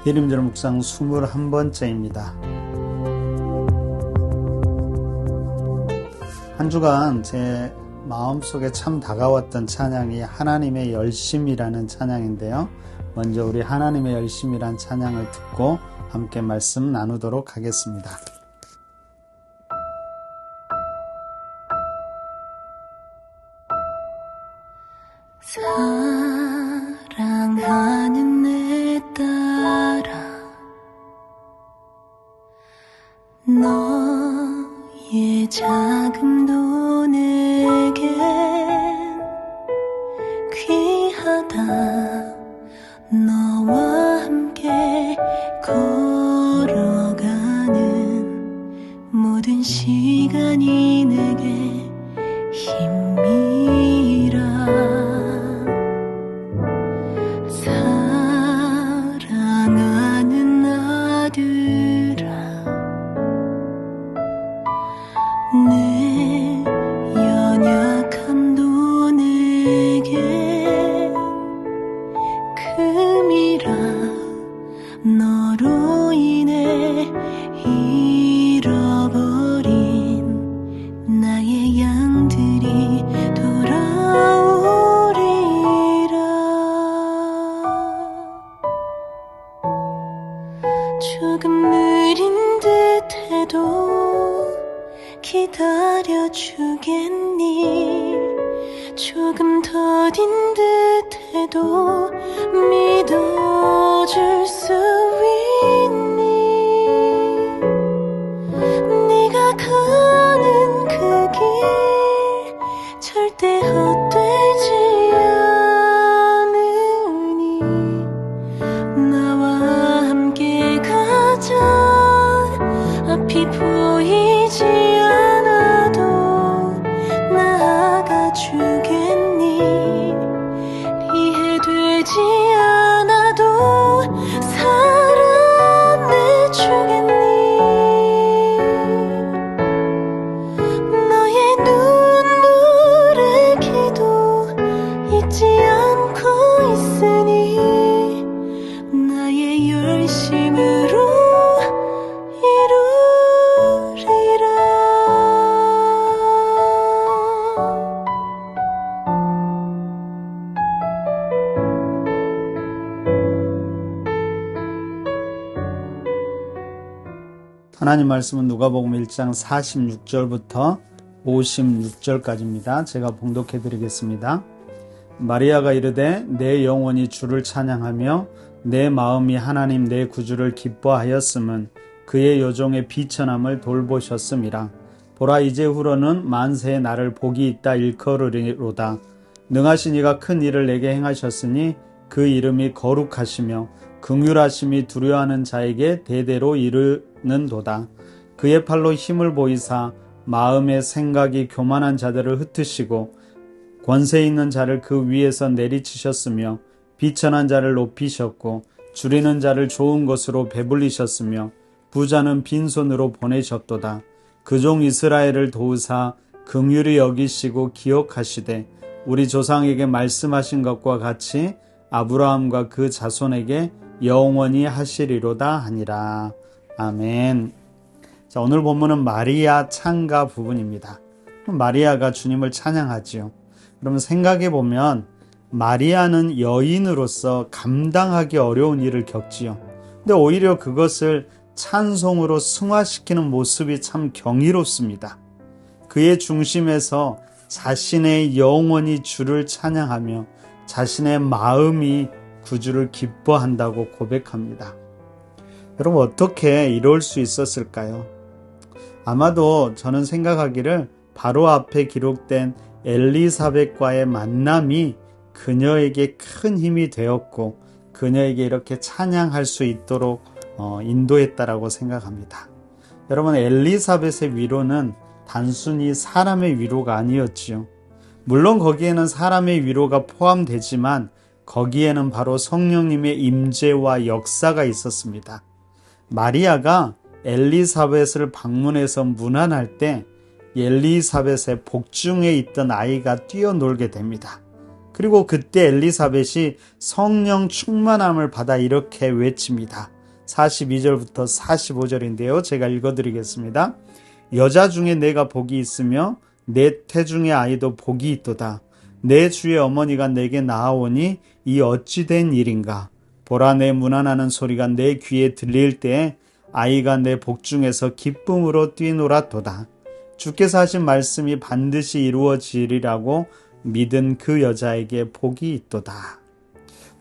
이름절 묵상 21번째입니다. 한 주간 제 마음속에 참 다가왔던 찬양이 하나님의 열심이라는 찬양인데요. 먼저 우리 하나님의 열심이란 찬양을 듣고 함께 말씀 나누도록 하겠습니다. 사랑하는 내 딸아, 너의 자금도 내겐 귀하다. 너와 함께 걸어가는 모든 시간이 내게 힘이라. 사랑하는 아들아, 내 연약함도 내게 금이라. 너로 인해 잃어버린 나의 양들이 돌아오리라. 조금 느린 듯해도 기다려주겠니? 조금 더딘 듯해도 믿어줄 수 있니? 네가 가는 그 길 절대 헛되지 않으니 나와 함께 가자. 앞이 보이지 않아도 나아가 주겠니? 이해되지 않아도 사랑해주겠니? 너의 눈물의 기도 잊지 않고 있으니 나의 열심으로 이루리라. 하나님 말씀은 누가복음 1장 46절부터 56절까지입니다. 제가 봉독해 드리겠습니다. 마리아가 이르되 내 영혼이 주를 찬양하며 내 마음이 하나님 내 구주를 기뻐하였음은 그의 여종의 비천함을 돌보셨음이라. 보라, 이제후로는 만세에 나를 복이 있다 일컬으리로다. 능하신 이가 큰 일을 내게 행하셨으니 그 이름이 거룩하시며 긍휼하심이 두려워하는 자에게 대대로 이르는도다. 그의 팔로 힘을 보이사 마음의 생각이 교만한 자들을 흩으시고 권세 있는 자를 그 위에서 내리치셨으며 비천한 자를 높이셨고 줄이는 자를 좋은 것으로 배불리셨으며 부자는 빈손으로 보내셨도다. 그 종 이스라엘을 도우사 긍휼히 여기시고 기억하시되 우리 조상에게 말씀하신 것과 같이 아브라함과 그 자손에게 영원히 하시리로다 하니라. 아멘. 자, 오늘 본문은 마리아 찬가 부분입니다. 마리아가 주님을 찬양하지요. 그러면 생각해 보면 마리아는 여인으로서 감당하기 어려운 일을 겪지요. 근데 오히려 그것을 찬송으로 승화시키는 모습이 참 경이롭습니다. 그의 중심에서 자신의 영혼이 주를 찬양하며 자신의 마음이 구주를 기뻐한다고 고백합니다. 여러분, 어떻게 이럴 수 있었을까요? 아마도 저는 생각하기를 바로 앞에 기록된 엘리사벳과의 만남이 그녀에게 큰 힘이 되었고 그녀에게 이렇게 찬양할 수 있도록 인도했다라고 생각합니다. 여러분, 엘리사벳의 위로는 단순히 사람의 위로가 아니었지요. 물론 거기에는 사람의 위로가 포함되지만 거기에는 바로 성령님의 임재와 역사가 있었습니다. 마리아가 엘리사벳을 방문해서 문안할 때 엘리사벳의 복중에 있던 아이가 뛰어놀게 됩니다. 그리고 그때 엘리사벳이 성령 충만함을 받아 이렇게 외칩니다. 42절부터 45절인데요. 제가 읽어드리겠습니다. 여자 중에 내가 복이 있으며 내 태중의 아이도 복이 있도다. 내 주의 어머니가 내게 나아오니 이 어찌 된 일인가. 보라, 내 문안하는 소리가 내 귀에 들릴 때에 아이가 내 복중에서 기쁨으로 뛰놀았도다. 주께서 하신 말씀이 반드시 이루어지리라고 믿은 그 여자에게 복이 있도다.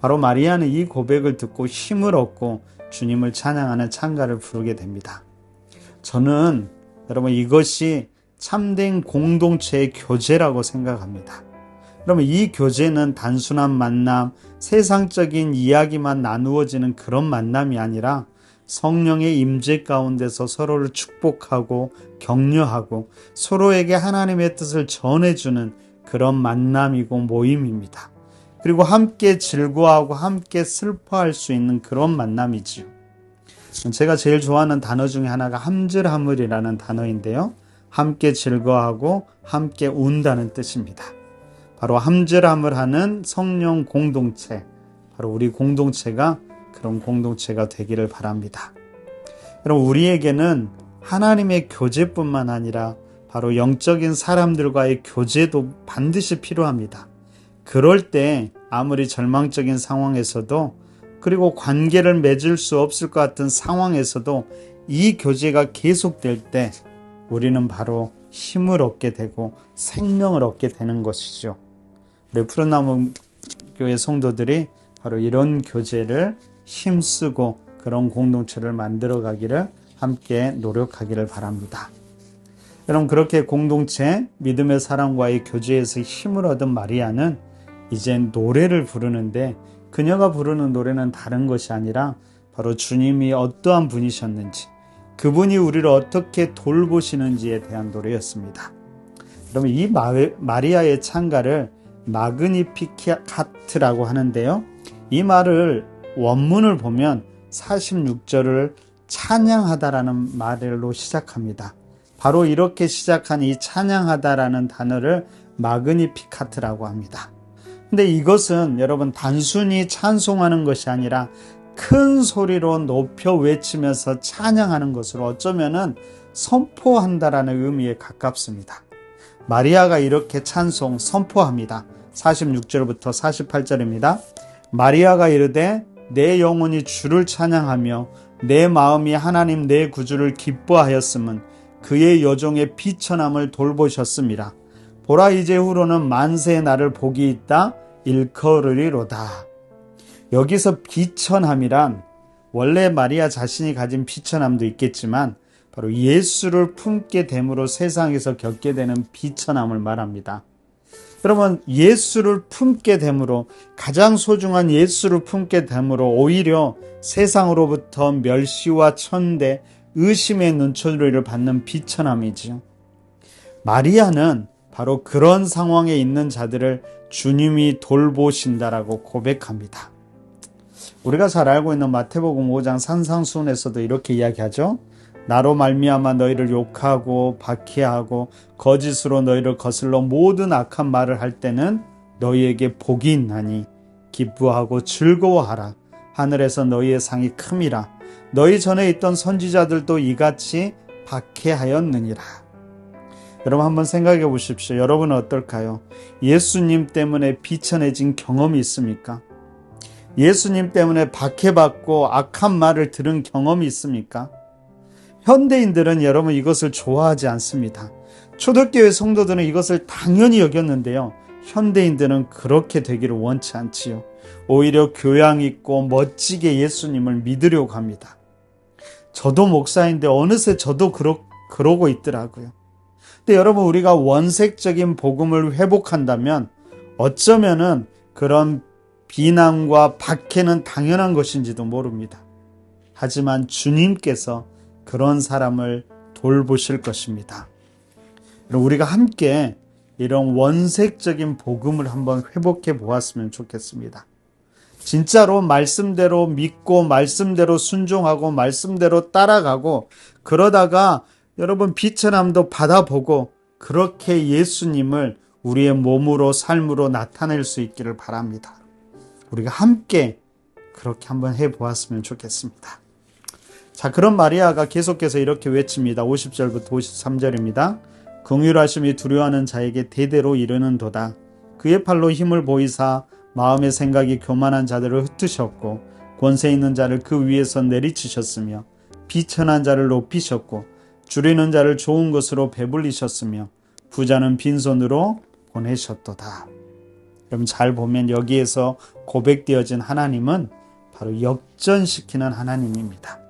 바로 마리아는 이 고백을 듣고 힘을 얻고 주님을 찬양하는 찬가를 부르게 됩니다. 저는 여러분 이것이 참된 공동체의 교제라고 생각합니다. 여러분 이 교제는 단순한 만남, 세상적인 이야기만 나누어지는 그런 만남이 아니라 성령의 임재 가운데서 서로를 축복하고 격려하고 서로에게 하나님의 뜻을 전해주는 그런 만남이고 모임입니다. 그리고 함께 즐거워하고 함께 슬퍼할 수 있는 그런 만남이지요. 제가 제일 좋아하는 단어 중에 하나가 함즐함을이라는 단어인데요. 함께 즐거워하고 함께 운다는 뜻입니다. 바로 함즐함을 하는 성령 공동체, 바로 우리 공동체가 그런 공동체가 되기를 바랍니다. 여러분 우리에게는 하나님의 교제뿐만 아니라 바로 영적인 사람들과의 교제도 반드시 필요합니다. 그럴 때 아무리 절망적인 상황에서도 그리고 관계를 맺을 수 없을 것 같은 상황에서도 이 교제가 계속될 때 우리는 바로 힘을 얻게 되고 생명을 얻게 되는 것이죠. 우리 푸른나무 교회 성도들이 바로 이런 교제를 힘쓰고 그런 공동체를 만들어 가기를 함께 노력하기를 바랍니다. 여러분 그렇게 공동체 믿음의 사람과의 교제에서 힘을 얻은 마리아는 이젠 노래를 부르는데 그녀가 부르는 노래는 다른 것이 아니라 바로 주님이 어떠한 분이셨는지 그분이 우리를 어떻게 돌보시는지에 대한 노래였습니다. 여러분 이 마리아의 찬가를 마그니피카트라고 하는데요. 이 말을 원문을 보면 46절을 찬양하다라는 말로 시작합니다. 바로 이렇게 시작한 이 찬양하다라는 단어를 마그니피카트라고 합니다. 근데 이것은 여러분 단순히 찬송하는 것이 아니라 큰 소리로 높여 외치면서 찬양하는 것으로 어쩌면은 선포한다라는 의미에 가깝습니다. 마리아가 이렇게 찬송 선포합니다. 46절부터 48절입니다. 마리아가 이르되 내 영혼이 주를 찬양하며 내 마음이 하나님 내 구주를 기뻐하였음은 그의 여종의 비천함을 돌보셨습니다. 보라 이제후로는 만세의 나를 복이 있다 일컬으리로다. 여기서 비천함이란 원래 마리아 자신이 가진 비천함도 있겠지만 바로 예수를 품게 됨으로 세상에서 겪게 되는 비천함을 말합니다. 여러분 예수를 품게 됨으로 가장 소중한 예수를 품게 됨으로 오히려 세상으로부터 멸시와 천대, 의심의 눈초리를 받는 비천함이지요. 마리아는 바로 그런 상황에 있는 자들을 주님이 돌보신다라고 고백합니다. 우리가 잘 알고 있는 마태복음 5장 산상수훈에서도 이렇게 이야기하죠. 나로 말미암아 너희를 욕하고 박해하고 거짓으로 너희를 거슬러 모든 악한 말을 할 때는 너희에게 복이 있나니 기뻐하고 즐거워하라. 하늘에서 너희의 상이 큼이라. 너희 전에 있던 선지자들도 이같이 박해하였느니라. 여러분 한번 생각해 보십시오. 여러분은 어떨까요? 예수님 때문에 비천해진 경험이 있습니까? 예수님 때문에 박해받고 악한 말을 들은 경험이 있습니까? 현대인들은 여러분 이것을 좋아하지 않습니다. 초대교회 성도들은 이것을 당연히 여겼는데요. 현대인들은 그렇게 되기를 원치 않지요. 오히려 교양 있고 멋지게 예수님을 믿으려고 합니다. 저도 목사인데 어느새 저도 그러고 있더라고요. 근데 여러분 우리가 원색적인 복음을 회복한다면 어쩌면은 그런 비난과 박해는 당연한 것인지도 모릅니다. 하지만 주님께서 그런 사람을 돌보실 것입니다. 우리가 함께 이런 원색적인 복음을 한번 회복해 보았으면 좋겠습니다. 진짜로 말씀대로 믿고 말씀대로 순종하고 말씀대로 따라가고 그러다가 여러분 비천함도 받아보고 그렇게 예수님을 우리의 몸으로 삶으로 나타낼 수 있기를 바랍니다. 우리가 함께 그렇게 한번 해보았으면 좋겠습니다. 자, 그런 마리아가 계속해서 이렇게 외칩니다. 50절부터 53절입니다. 긍휼하심이 두려워하는 자에게 대대로 이르는도다. 그의 팔로 힘을 보이사 마음의 생각이 교만한 자들을 흩으셨고 권세 있는 자를 그 위에서 내리치셨으며 비천한 자를 높이셨고 줄이는 자를 좋은 것으로 배불리셨으며 부자는 빈손으로 보내셨도다. 여러분 잘 보면 여기에서 고백되어진 하나님은 바로 역전시키는 하나님입니다.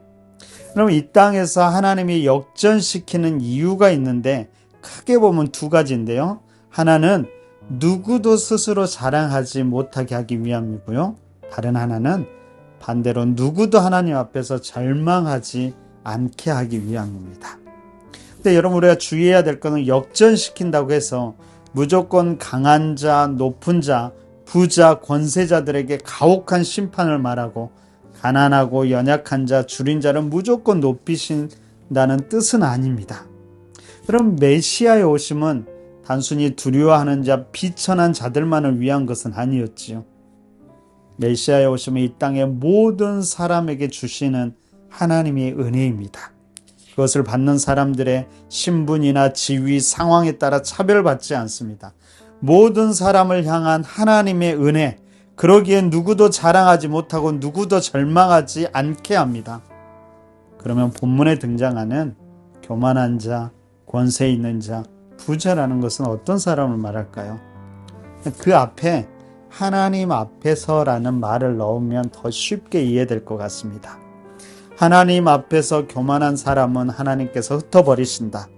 그럼 이 땅에서 하나님이 역전시키는 이유가 있는데 크게 보면 두 가지인데요. 하나는 누구도 스스로 자랑하지 못하게 하기 위함이고요. 다른 하나는 반대로 누구도 하나님 앞에서 절망하지 않게 하기 위함입니다. 근데 여러분 우리가 주의해야 될 것은 역전시킨다고 해서 무조건 강한 자, 높은 자, 부자, 권세자들에게 가혹한 심판을 말하고 가난하고 연약한 자, 줄인 자를 무조건 높이신다는 뜻은 아닙니다. 그럼 메시아의 오심은 단순히 두려워하는 자, 비천한 자들만을 위한 것은 아니었지요. 메시아의 오심은 이 땅의 모든 사람에게 주시는 하나님의 은혜입니다. 그것을 받는 사람들의 신분이나 지위, 상황에 따라 차별받지 않습니다. 모든 사람을 향한 하나님의 은혜, 그러기에 누구도 자랑하지 못하고 누구도 절망하지 않게 합니다. 그러면 본문에 등장하는 교만한 자, 권세 있는 자, 부자라는 것은 어떤 사람을 말할까요? 그 앞에 하나님 앞에서라는 말을 넣으면 더 쉽게 이해될 것 같습니다. 하나님 앞에서 교만한 사람은 하나님께서 흩어버리신다.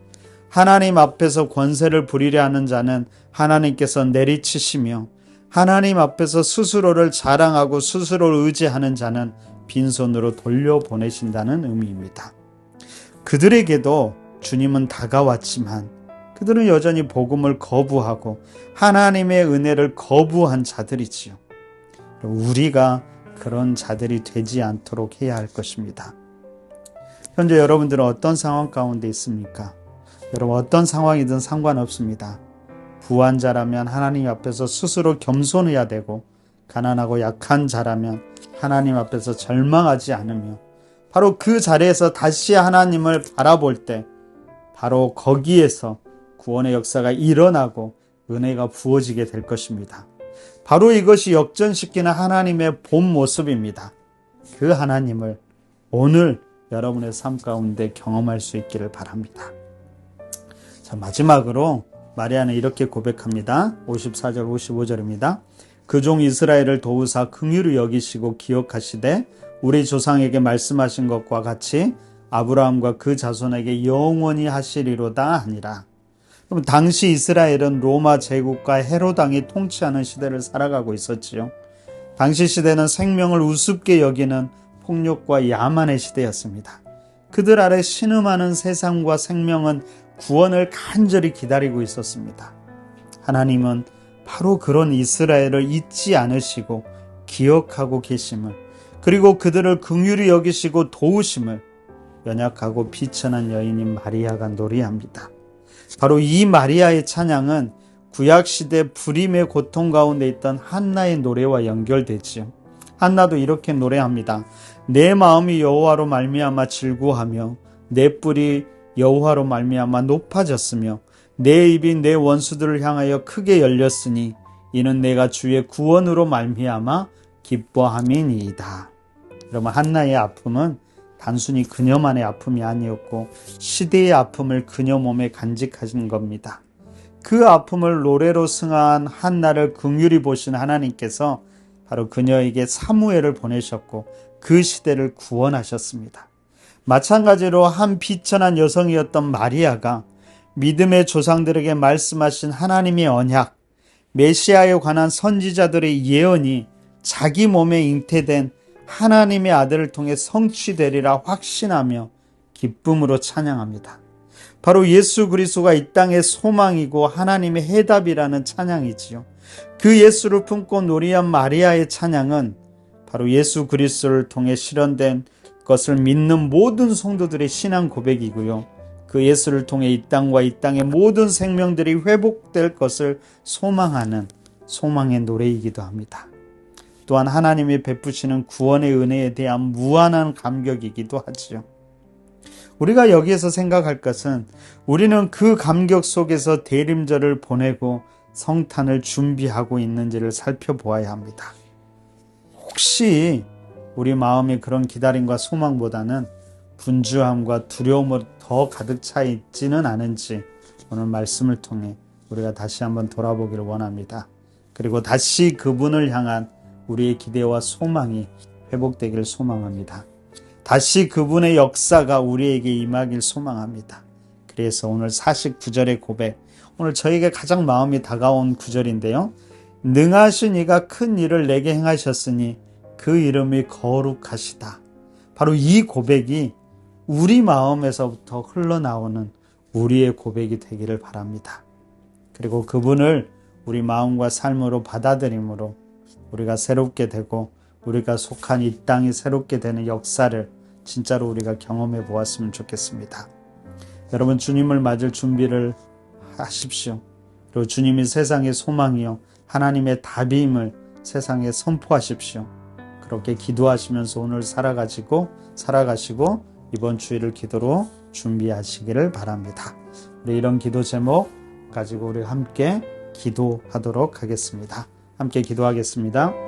하나님 앞에서 권세를 부리려 하는 자는 하나님께서 내리치시며 하나님 앞에서 스스로를 자랑하고 스스로를 의지하는 자는 빈손으로 돌려보내신다는 의미입니다. 그들에게도 주님은 다가왔지만 그들은 여전히 복음을 거부하고 하나님의 은혜를 거부한 자들이지요. 우리가 그런 자들이 되지 않도록 해야 할 것입니다. 현재 여러분들은 어떤 상황 가운데 있습니까? 여러분 어떤 상황이든 상관없습니다. 부한 자라면 하나님 앞에서 스스로 겸손해야 되고 가난하고 약한 자라면 하나님 앞에서 절망하지 않으며 바로 그 자리에서 다시 하나님을 바라볼 때 바로 거기에서 구원의 역사가 일어나고 은혜가 부어지게 될 것입니다. 바로 이것이 역전시키는 하나님의 본 모습입니다. 그 하나님을 오늘 여러분의 삶 가운데 경험할 수 있기를 바랍니다. 자, 마지막으로 마리아는 이렇게 고백합니다. 54절 55절입니다. 그 종 이스라엘을 도우사 긍휼히 여기시고 기억하시되 우리 조상에게 말씀하신 것과 같이 아브라함과 그 자손에게 영원히 하시리로다 하니라. 그럼 당시 이스라엘은 로마 제국과 헤롯 왕이 통치하는 시대를 살아가고 있었지요. 당시 시대는 생명을 우습게 여기는 폭력과 야만의 시대였습니다. 그들 아래 신음하는 세상과 생명은 구원을 간절히 기다리고 있었습니다. 하나님은 바로 그런 이스라엘을 잊지 않으시고 기억하고 계심을, 그리고 그들을 긍휼히 여기시고 도우심을 연약하고 비천한 여인인 마리아가 노래합니다. 바로 이 마리아의 찬양은 구약시대 불임의 고통 가운데 있던 한나의 노래와 연결되지요. 한나도 이렇게 노래합니다. 내 마음이 여호와로 말미암아 즐거워하며 내 뿔이 여호와로 말미암아 높아졌으며 내 입이 내 원수들을 향하여 크게 열렸으니 이는 내가 주의 구원으로 말미암아 기뻐함이니이다. 여러분 한나의 아픔은 단순히 그녀만의 아픔이 아니었고 시대의 아픔을 그녀 몸에 간직하신 겁니다. 그 아픔을 노래로 승화한 한나를 긍휼히 보신 하나님께서 바로 그녀에게 사무엘을 보내셨고 그 시대를 구원하셨습니다. 마찬가지로 한 비천한 여성이었던 마리아가 믿음의 조상들에게 말씀하신 하나님의 언약, 메시아에 관한 선지자들의 예언이 자기 몸에 잉태된 하나님의 아들을 통해 성취되리라 확신하며 기쁨으로 찬양합니다. 바로 예수 그리스도가 이 땅의 소망이고 하나님의 해답이라는 찬양이지요. 그 예수를 품고 노래한 마리아의 찬양은 바로 예수 그리스도를 통해 실현된 것을 믿는 모든 성도들의 신앙 고백이고요. 그 예수를 통해 이 땅과 이 땅의 모든 생명들이 회복될 것을 소망하는 소망의 노래이기도 합니다. 또한 하나님이 베푸시는 구원의 은혜에 대한 무한한 감격이기도 하지요. 우리가 여기에서 생각할 것은 우리는 그 감격 속에서 대림절을 보내고 성탄을 준비하고 있는지를 살펴보아야 합니다. 혹시 우리 마음이 그런 기다림과 소망보다는 분주함과 두려움으로 더 가득 차 있지는 않은지 오늘 말씀을 통해 우리가 다시 한번 돌아보기를 원합니다. 그리고 다시 그분을 향한 우리의 기대와 소망이 회복되기를 소망합니다. 다시 그분의 역사가 우리에게 임하길 소망합니다. 그래서 오늘 49절의 고백, 오늘 저에게 가장 마음이 다가온 구절인데요. 능하신 이가 큰 일을 내게 행하셨으니 그 이름이 거룩하시다. 바로 이 고백이 우리 마음에서부터 흘러나오는 우리의 고백이 되기를 바랍니다. 그리고 그분을 우리 마음과 삶으로 받아들임으로 우리가 새롭게 되고 우리가 속한 이 땅이 새롭게 되는 역사를 진짜로 우리가 경험해 보았으면 좋겠습니다. 여러분, 주님을 맞을 준비를 하십시오. 그리고 주님이 세상의 소망이요 하나님의 답임을 세상에 선포하십시오. 그렇게 기도하시면서 오늘 살아가시고 이번 주일을 기도로 준비하시기를 바랍니다. 우리 이런 기도 제목 가지고 우리 함께 기도하도록 하겠습니다. 함께 기도하겠습니다.